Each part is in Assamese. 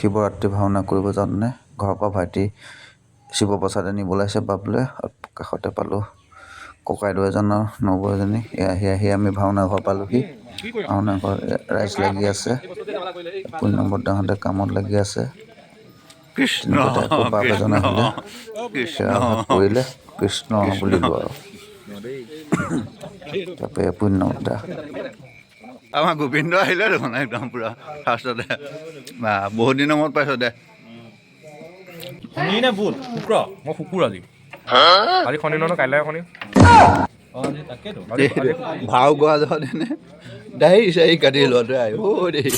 শিৱৰাত্ৰি ভাওনা কৰিব যাওঁতে ঘৰৰ পৰা ভাইটি শিৱপ্ৰসাদে নিবলৈ আহিছে বাবুলৈ কাষতে পালোঁ ককাইদেউ এজনৰ নবৌ এজনী আহি আমি ভাওনা ঘৰ পালোঁহি। ভাওনা ঘৰ ৰাইজ লাগি আছে, পুণ্যবৰ্তাহঁতে কামত লাগি আছে। তেনেকুৱাতে আকৌ বাপ এজন আহিলে, সেৱা ভাগ কৰিলে, কৃষ্ণ বুলিলোঁ আৰু তাৰপৰা পুণ্যবৰ্তা আমাৰ গোবিন্দ আহিলে দেখোন একদম পুৰা ফাৰ্ষ্টতে বা বহুত দিনৰ মূৰত পাইছ দে। শনি নে বুধ? শুক্ৰ। মই শুকুৰ আজি শনি নহয়, কাইলৈ শনি। ভাও গোৱা যহতে দাঢ়ি চাহি কাটি লোৱাটোৱে আহিব দেই।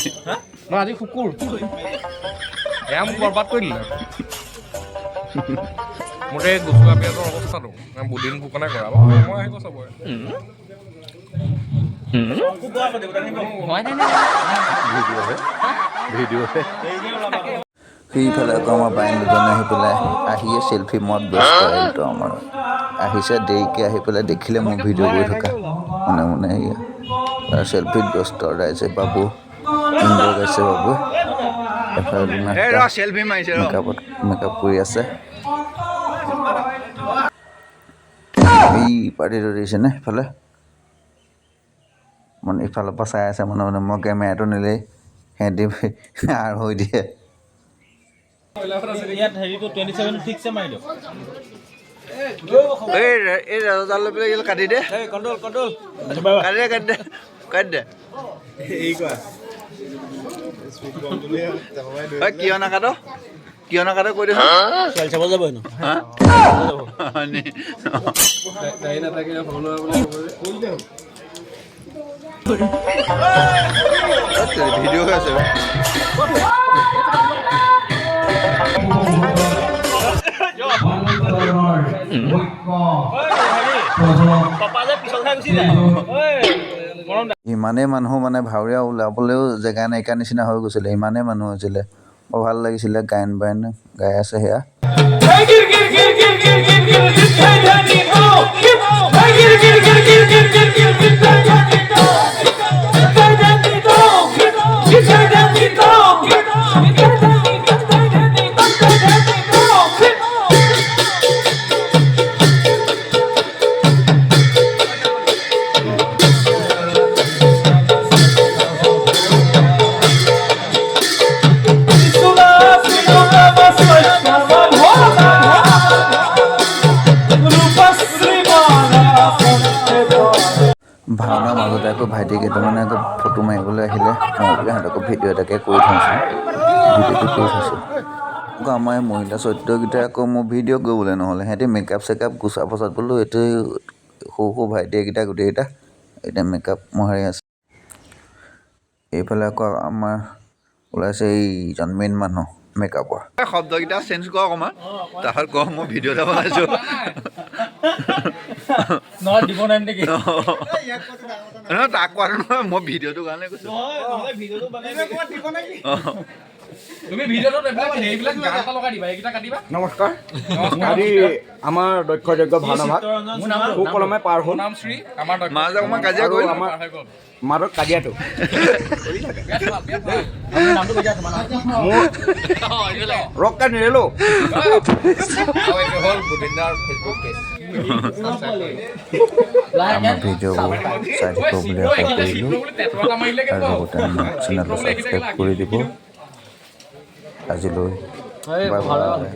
মই আজি শুকুৰ, এয়া মোক বৰবাদ কৰি দিলে। মোৰ এই গুচুৱা পিঁয়াজৰ অৱস্থাটো বুদিন ফুকনে কৰা মই আহিব চবৰে। সেইফালে আকৌ আমাৰ বাইন দুজনে আহি পেলাই আহিয়ে চেল্ফি মত ব্যস্ত আহিলতো আমাৰ আহিছে দেৰিকৈ আহি পেলাই দেখিলে মোৰ ভিডিঅ' কৰি থকা মনে মনে তাৰ চেল্ফিত ব্যস্ত ৰাইজে। বাবু ইন্দ্ৰ গাইছে বাবুৱে এফালে মেকআপ কৰি আছে। এই পাৰ্টিটো দিছেনে ইফালে মানে ইফালৰ পৰা চাই আছে মনে মনে। মই কেমেৰাটো নিলেই সিহঁতি আৰ হৈ দিয়ে। এই ৰাজা লৈ পেলাই কাটি দে, কাটি দে কিয় নাকাট কৈ দে চাব যাব ভিডিঅ' হৈ আছে। ইমানেই মানুহ মানে ভাৱৰীয়া ওলাবলৈও জেগা নাইকিয়া নিচিনা হৈ গৈছিলে, ইমানেই মানুহ হৈছিলে। বৰ ভাল লাগিছিলে, গায়ন বায়ন গাই আছে সেয়া। ভাওনাৰ মাজতে আকৌ ভাইটি কেইটামানে আকৌ ফটো মাৰিবলৈ আহিলে। মই সিহঁতকো ভিডিঅ' এটাকে কৰি থৈছোঁ, ভিডিঅ'টো কৰি থৈছোঁ। আকৌ আমাৰ এই মহিলা চৰিত্ৰকেইটাই আকৌ মোৰ ভিডিঅ' কৰিবলৈ নহ'লে, সিহঁতি মেকআপ চেকআপ গুচা পচাত বোলো এইটো সৰু সৰু ভাইটিকেইটা গোটেইকেইটা এতিয়া মেকআপ মহাৰি আছে। এইফালে আকৌ আমাৰ ওলাইছে এইজন মেইন মানুহ মেকআপৰ। শব্দকেইটা চেঞ্জ কৰ অকণমান, তাৰপিছত ক মই ভিডিঅ' এটা বনাইছোঁ। তাক কোৱা নহয়, মই ভিডিঅ'টোৰ কাৰণে কৈছোঁ। নমস্কাৰ। আজি আমাৰ দক্ষযজ্ঞ ভাওনা ভাগ সুকলমে পাৰ হ'ল। মাজে অকণমান কাজিয়া কৰিলোঁ, আমাৰ মাজত কাজিয়াটো ৰক্কা নিৰেলো। আমাৰ ভিডিঅ'বোৰ চাই থাকিব বুলি আশা কৰিলোঁ আৰু লগতে আমাৰ চেনেলটো ছাবস্ক্ৰাইব কৰি দিব। আজিলৈ বাই বাই।